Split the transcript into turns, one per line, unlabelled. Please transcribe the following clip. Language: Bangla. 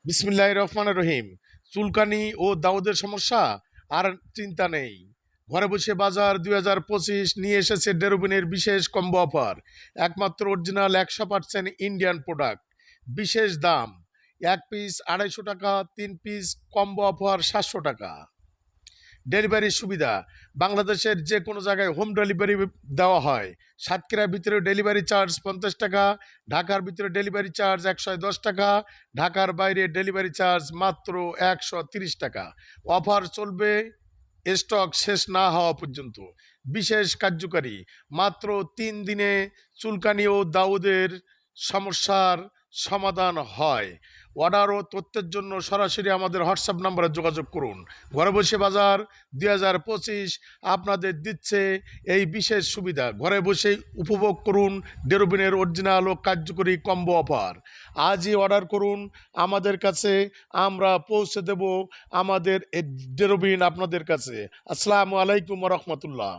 বিসমিল্লাহির রহমানির রহিম। চুলকানি ও দাউদের সমস্যা? আর চিন্তা নেই। ঘরে বসে বাজার ২০২৫ নিয়ে এসেছে ডেরোবিনের বিশেষ কম্বো অফার। একমাত্র অরিজিনাল ১০০% ইন্ডিয়ান প্রোডাক্ট, বিশেষ দাম। ১ পিস ২৫০ টাকা, ৩ পিস কম্বো অফার ৭০০ টাকা। ডেলিভারির সুবিধা: বাংলাদেশের যে কোনো জায়গায় হোম ডেলিভারি দেওয়া হয়। সাতক্ষীরার ভিতরে ডেলিভারি চার্জ ৫০ টাকা, ঢাকার ভিতরে ডেলিভারি চার্জ ১১০ টাকা, ঢাকার বাইরে ডেলিভারি চার্জ মাত্র ১৩০ টাকা। অফার চলবে স্টক শেষ না হওয়া পর্যন্ত। বিশেষ কার্যকারী: মাত্র ৩ দিনে চুলকানি ও দাউদের সমস্যার সমাধান হয়। অর্ডার ও তথ্যের জন্য সরাসরি আমাদের হোয়াটসঅ্যাপ নম্বরে যোগাযোগ করুন। ঘরে বসে বাজার ২০২৫ আপনাদের দিচ্ছে এই বিশেষ সুবিধা। ঘরে বসেই উপভোগ করুন ডেরোবিনের অরিজিনাল ও কার্যকরী কম্বো অফার। আজই অর্ডার করুন আমাদের কাছে, আমরা পৌঁছে দেব আমাদের ডেরোবিন আপনাদের কাছে। আসসালামু আলাইকুম রহমতুল্লাহ।